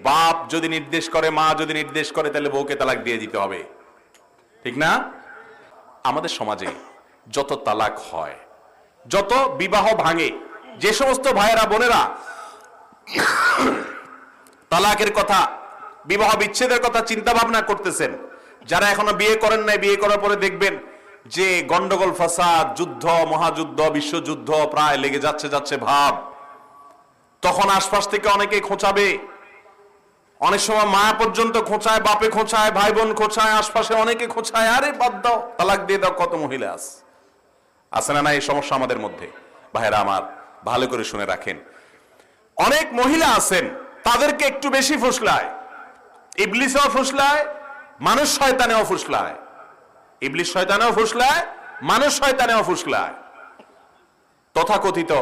বাপ যদি নির্দেশ করে, মা যদি নির্দেশ করে, তাহলে বউকে তালাক দিয়ে দিতে হবে, ঠিক না? আমাদের সমাজে যত তালাক হয়, যত বিবাহ ভাঙে, যে সমস্ত ভাইয়েরা বোনেরা তালাকের কথা, বিবাহ বিচ্ছেদের কথা চিন্তা ভাবনা করতেছেন, যারা এখনো বিয়ে করেন নাই, বিয়ে করার পরে দেখবেন যে গন্ডগোল, ফাসাদ, যুদ্ধ, মহাযুদ্ধ, বিশ্বযুদ্ধ প্রায় লেগে যাচ্ছে ভাব, তখন আশপাশ থেকে অনেকে খোঁচাবে, অনেক সময় মা পর্যন্ত খোঁচায়, বাপে খোঁচায়, ভাই বোন খোঁচায়, আশপাশে অনেকে খোঁচায়, আরে বাদ দাও, তালাক দিয়ে দাও। কত মহিলা আছে না? এই সমস্যা আমাদের মধ্যে। ভাইরা আমার, ভালো করে শুনে রাখেন, অনেক মহিলা আছেন, তাদেরকে একটু বেশি ফুসলায়, ইবলিসও ফুসলায়, মানুষ শয়তানেও ফুসলায়, ইবলিস শয়তানেও ফুসলায়, মানুষ শয়তানেও ফুসলায়। তথাকথিত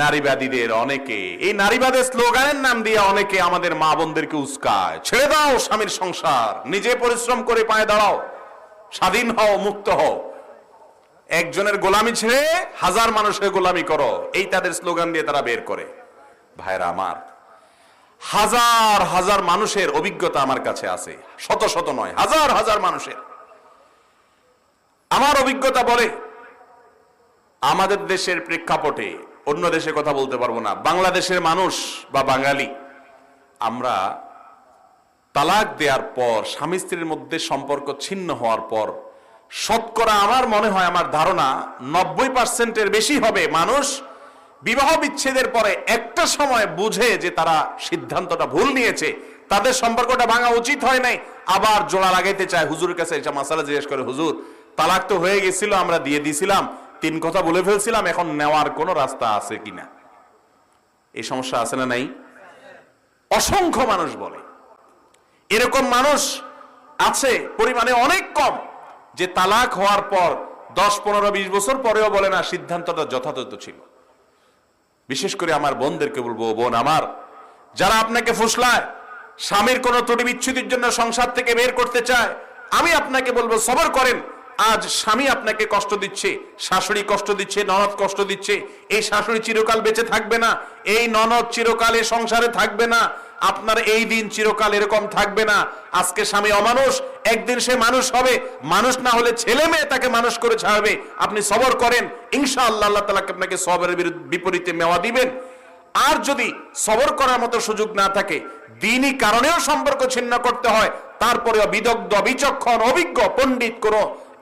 নারীবাদীদের অনেকে এই নারীবাদের স্লোগানের নাম দিয়ে অনেকে আমাদের মা বোনদেরকে উস্কায়, ছেড়ে দাও স্বামীর সংসার, নিজে পরিশ্রম করে পায়ে দাঁড়াও, স্বাধীন হও, মুক্ত হও, একজনের গোলামি ছেড়ে হাজার মানুষের গোলামি করো, এই তাদের স্লোগান দিয়ে তারা বের করে। ভাইরা আমার, হাজার হাজার মানুষের অভিজ্ঞতা আমার কাছে আছে, শত শত নয়, হাজার হাজার মানুষের। আমার অভিজ্ঞতা বলে, আমাদের দেশের প্রেক্ষাপটে, অন্য দেশের কথা বলতে পারবো না, বাংলাদেশের মানুষ বা বাঙালি, আমরা তালাক দেওয়ার পর, স্বামী স্ত্রীর মধ্যে সম্পর্ক ছিন্ন হওয়ার পর, শতকরা আমার মনে হয়, আমার ধারণা 90%-এর বেশি হবে মানুষ বিবাহ বিচ্ছেদের পরে একটা সময় বুঝে যে তারা সিদ্ধান্তটা ভুল নিয়েছে, তাদের সম্পর্কটা ভাঙা উচিত হয় নাই, আবার জোড়া লাগাইতে চায়, হুজুরের কাছে এটা মাসালা জিজ্ঞেস করে, হুজুর তালাক তো হয়ে গেছিল, আমরা দিয়ে দিয়েছিলাম, 3 কথা বলে ফেলছিলাম, এখন নেওয়ার কোনো রাস্তা আছে কিনা? এই সমস্যা আছে না নাই? অসংখ্য মানুষ বলে। এরকম মানুষ আছে পরিমাণে অনেক কম, যে তালাক হওয়ার পর 10, 15, 20 বছর পরেও বলে না সিদ্ধান্তটা যথাযথ ছিল। বিশেষ করে আমার বোনদেরকে বলবো, বোন আমার, যারা আপনাকে ফুসলায়, স্বামীর কোন ত্রুটি বিচ্ছুতির জন্য সংসার থেকে বের করতে চায়, আমি আপনাকে বলবো সবর করেন। আজ স্বামী আপনাকে কষ্ট দিচ্ছে, শাশুড়ি কষ্ট দিচ্ছে, ননদ কষ্ট দিচ্ছে, এই শাশুড়ি চিরকাল বেঁচে থাকবে না, এই ননদ চিরকাল এই সংসারে থাকবে না, আপনার এই দিন চিরকাল এরকম থাকবে না। আজকে স্বামী অমানুষ, একদিন সে মানুষ হবে, মানুষ না হলে ছেলে মেয়ে তাকে মানুষ করে ছাড়বে। আপনি সবর করেন, ইনশাআল্লাহ আল্লাহ তাআলা আপনাকে সবরের বিপরীতে মেওয়া দিবেন। আর যদি সবর করার মতো সুযোগ না থাকে, দ্বীনি কারণেও সম্পর্ক ছিন্ন করতে হয়, তারপরেও বিদগ্ধ, বিচক্ষণ, অভিজ্ঞ পণ্ডিত কোন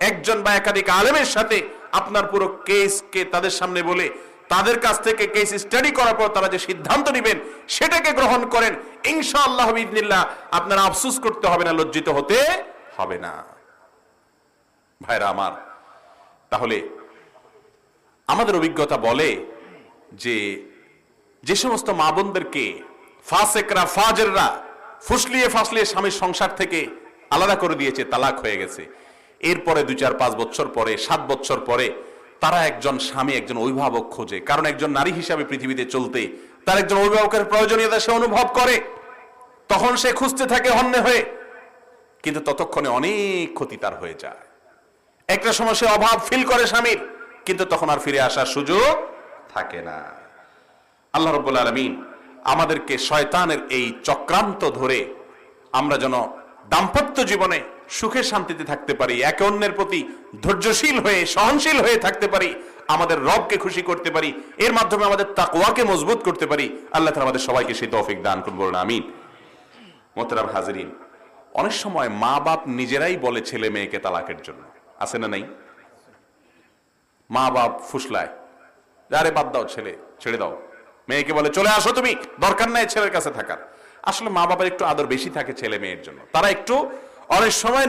একজন বা একাধিক আলেমের সাথে আপনার পুরো কেসকে তাদের সামনে বলে, তাদের কাছ থেকে কেস স্টাডি করার পর তারা যে সিদ্ধান্ত নেবেন সেটাকে গ্রহণ করেন, ইনশাআল্লাহ বিইذনিল্লাহ আপনারা আফসোস করতে হবে না, লজ্জিত হতে হবে না। ভাইরা আমার, তাহলে আমাদের অভিজ্ঞতা বলে যে যে সমস্ত মা বোনদেরকে ফাসেকরা, ফাজেররা ফুসলিয়ে ফাসলিয়ে স্বামীর সংসার থেকে আলাদা করে দিয়েছে, তালাক হয়ে গেছে, এরপরে 2, 4, 5 বছর পরে, 7 বছর পরে তারা একজন স্বামী, একজন অভিভাবক খোঁজে, কারণ একজন নারী হিসাবে পৃথিবীতে চলতে তার একজন অভিভাবকের প্রয়োজনীয়তা সে অনুভব করে। তখন সে খুঁজতে থাকে হন্যে হয়ে, কিন্তু ততক্ষণে অনেক ক্ষতি তার হয়ে যায়। একটা সময় সে অভাব ফিল করে স্বামীর, কিন্তু তখন আর ফিরে আসার সুযোগ থাকে না। আল্লাহ রাব্বুল আলামিন আমাদেরকে শয়তানের এই চক্রান্ত ধরে আমরা যেন দাম্পত্য জীবনে সুখে শান্তিতে থাকতে পারি, একে অন্যের প্রতি ধৈর্যশীল হয়ে, সহনশীল হয়ে থাকতে পারি, আমাদের রবকে খুশি করতে পারি, এর মাধ্যমে আমাদের তাকওয়াকে মজবুত করতে পারি। আল্লাহ তাআলা আমাদের সবাইকে সেই তৌফিক দান করুন, বলুন আমিন। মোহতারাম হাজিরিন, অনেক সময় মা বাপ নিজেরাই বলে ছেলে মেয়েকে তালাকের জন্য, আছে না নাই? মা বাপ ফুসলায়, আরে বাদ দাও, ছেলে ছেড়ে দাও, মেয়েকে বলে চলে আসো, তুমি দরকার নাই ছেলের কাছে থাকার। আসলে মা বাবার একটু আদর বেশি থাকে ছেলে মেয়ের জন্য, তারা একটু অনেক সময়